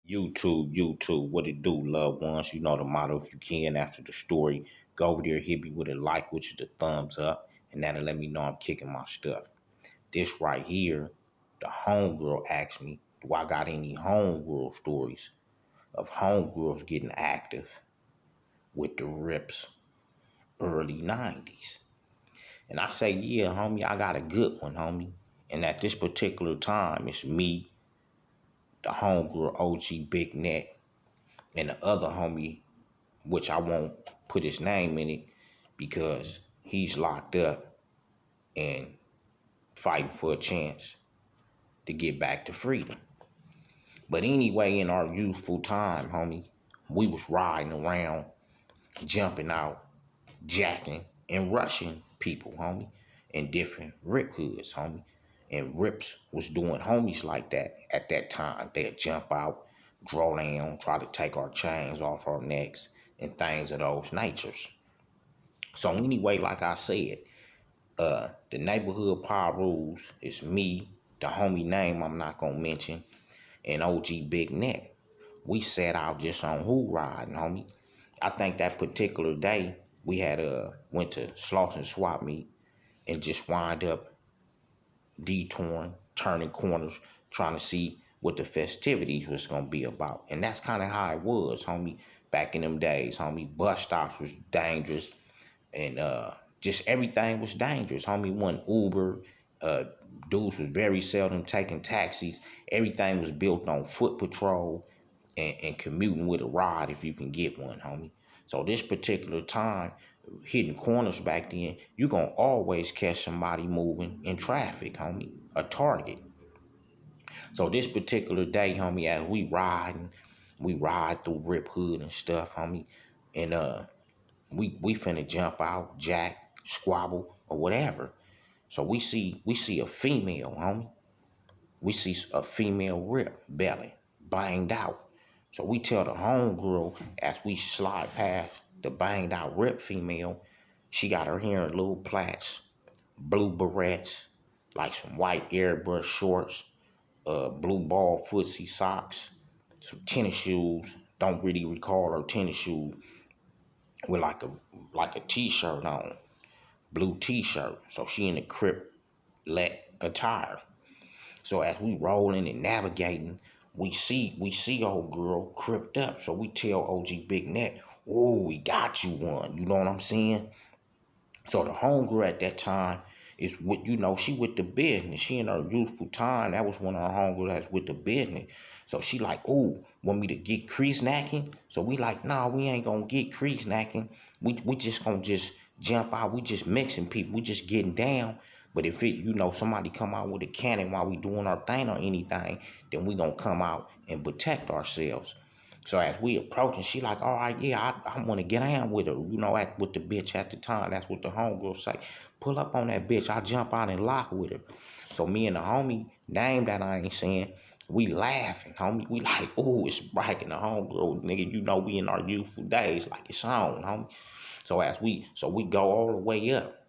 YouTube, what it do, loved ones? You know the motto. If you can, after the story, go over there, hit me with a like, which is a thumbs up, and that'll let me know I'm kicking my stuff. This right here, the homegirl asked me, do I got any homegirl stories of homegirls getting active with the Rips early 90s? And I say, yeah, homie, I got a good one, homie. And at this particular time, it's me, the homegirl OG Big Net, and the other homie, which I won't put his name in it because he's locked up and fighting for a chance to get back to freedom. But anyway, in our youthful time, homie, we was riding around, jumping out, jacking, and rushing people, homie, in different Rip hoods, homie. And Rips was doing homies like that at that time. They'd jump out, draw down, try to take our chains off our necks, and things of those natures. So anyway, like I said, the neighborhood power rules is me, the homie name I'm not gonna mention, and OG Big Net. We set out just on who riding, homie. I think that particular day we had went to Slauson Swap Meet and just wind up detouring, turning corners, trying to see what the festivities was gonna be about. And that's kind of how it was, homie. Back in them days, homie, bus stops was dangerous, and just everything was dangerous, homie. One Uber, uh, dudes was very seldom taking taxis. Everything was built on foot patrol and commuting with a ride if you can get one, homie. So this particular time, hitting corners back then, you're going to always catch somebody moving in traffic, homie, a target. So this particular day, homie, as we ride through Rip Hood and stuff, homie, and we finna jump out, jack, squabble, or whatever. So we see a female, homie. We see a female Rip belly, banged out. So we tell the homegirl as we slide past the banged out Rip female, she got her hair in little plaits, blue barrettes, like some white airbrush shorts, blue ball footsie socks, some tennis shoes. Don't really recall her tennis shoes with like a t-shirt on, blue t-shirt. So she in the Blood.lett attire. So as we rolling and navigating, we see old girl cripped up. So we tell OG Big Net, oh, we got you one. You know what I'm saying? So the homegirl at that time is with, she with the business. She in her youthful time. That was one of her homegirls that's with the business. So she like, oh, want me to get crease snacking? So we like, nah, we ain't gonna get crease snacking. We just gonna just jump out. We just mixing people. We just getting down. But if it, somebody come out with a cannon while we doing our thing or anything, then we gonna come out and protect ourselves. So as we approaching, she like, all right, yeah, I want to get down with her, with the bitch at the time. That's what the homegirl say. Pull up on that bitch. I jump out and lock with her. So me and the homie, name that I ain't saying, we laughing, homie. We like, oh, it's bragging the homegirl, nigga. We in our youthful days, like it's on, homie. So we go all the way up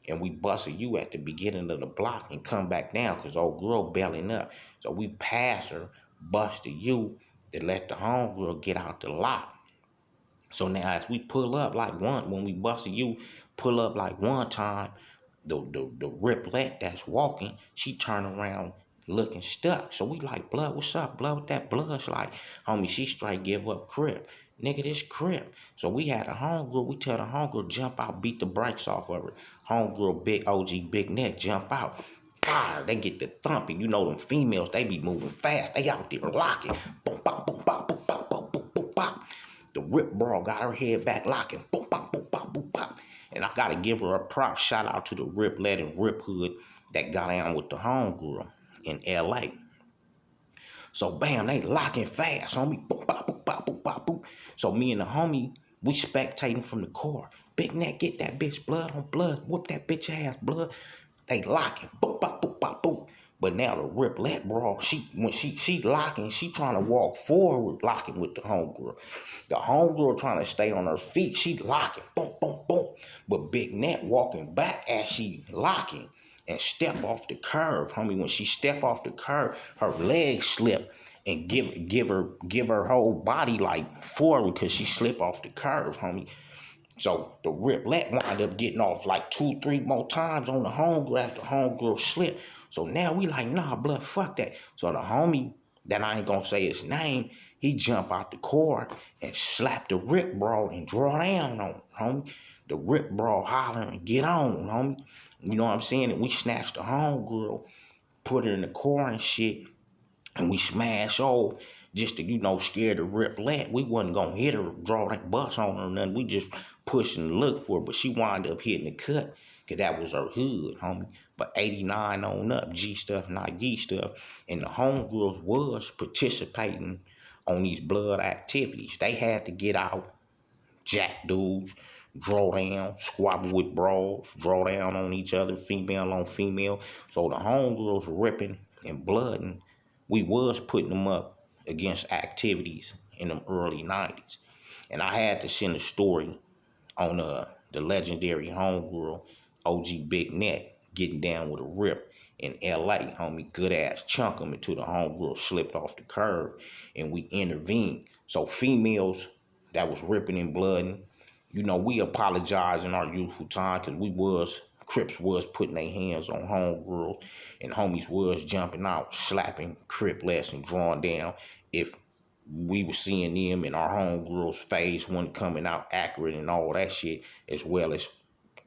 and we busted you at the beginning of the block and come back down because old girl belling up. So we pass her, busted you, to let the homegirl get out the lot. So now as we pull up like when we busted you, pull up like one time, the Blood.lett that's walking, she turn around looking stuck. So we like, Blood, what's up, Blood? With that Blood? She like, homie, she straight give up Crip. Nigga, this Crip. So we had a homegirl, we tell the homegirl, jump out, beat the brakes off of her. Homegirl, big OG, Big Net, jump out. Fire, they get the thumping. Them females, they be moving fast. They out there locking. Boom, bop, boom, bop, boom, bop, boom, boom, boom, bop. The Rip bra got her head back locking. Boom, bop, boom, bop, boom, bop. And I gotta give her a prop. Shout out to the Blood.lett and Rip Hood that got down with the homegirl in LA. So bam, they locking fast, homie. Boom, bop, boom, bop, boom, bop, boom. So me and the homie, we spectating from the car. Big Net, get that bitch, Blood on Blood. Whoop that bitch ass, Blood. They locking. Boom, bop, boom, bop, boom. But now the Blood.lett bro, when she locking, she trying to walk forward, locking with the homegirl. The homegirl trying to stay on her feet, she locking, boom, boom, boom. But Big Net walking back as she locking and step off the curve, homie. When she step off the curve, her legs slip and give her whole body like forward because she slipped off the curve, homie. So the Blood.lett wound up getting off like 2, 3 more times on the homegirl after homegirl slipped. So now we like, nah, blood, fuck that. So the homie that I ain't gonna say his name, he jump out the car and slap the Rip bro and draw down on him, homie. The Rip bro hollering, get on, homie. You know what I'm saying? And we snatched the homegirl, put her in the car and shit, and we smash off just to, scare the Blood.lett. We wasn't gonna hit her, draw that bus on her or nothing. We just pushing to look for her, but she wound up hitting the cut, cause that was her hood, homie. But 89 on up, G stuff, not G stuff. And the homegirls was participating on these blood activities. They had to get out, jack dudes, draw down, squabble with brawls, draw down on each other, female on female. So the homegirls ripping and blooding. We was putting them up against activities in the early 90s. And I had to send a story on the legendary homegirl, OG Big Net, getting down with a Rip in LA, homie. Good ass chunk him until the homegirl slipped off the curb and we intervened. So females that was ripping and blooding, we apologize in our youthful time because Crips was putting their hands on homegirls and homies was jumping out, slapping Criplets and drawing down if we were seeing them and our homegirls' face wasn't coming out accurate and all that shit, as well as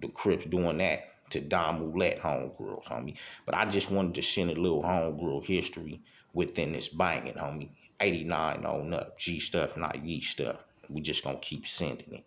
the Crips doing that to Blood.lett homegirls, homie. But I just wanted to send a little homegirl history within this banging, homie. 89 on up. G stuff, not ye stuff. We just gonna keep sending it.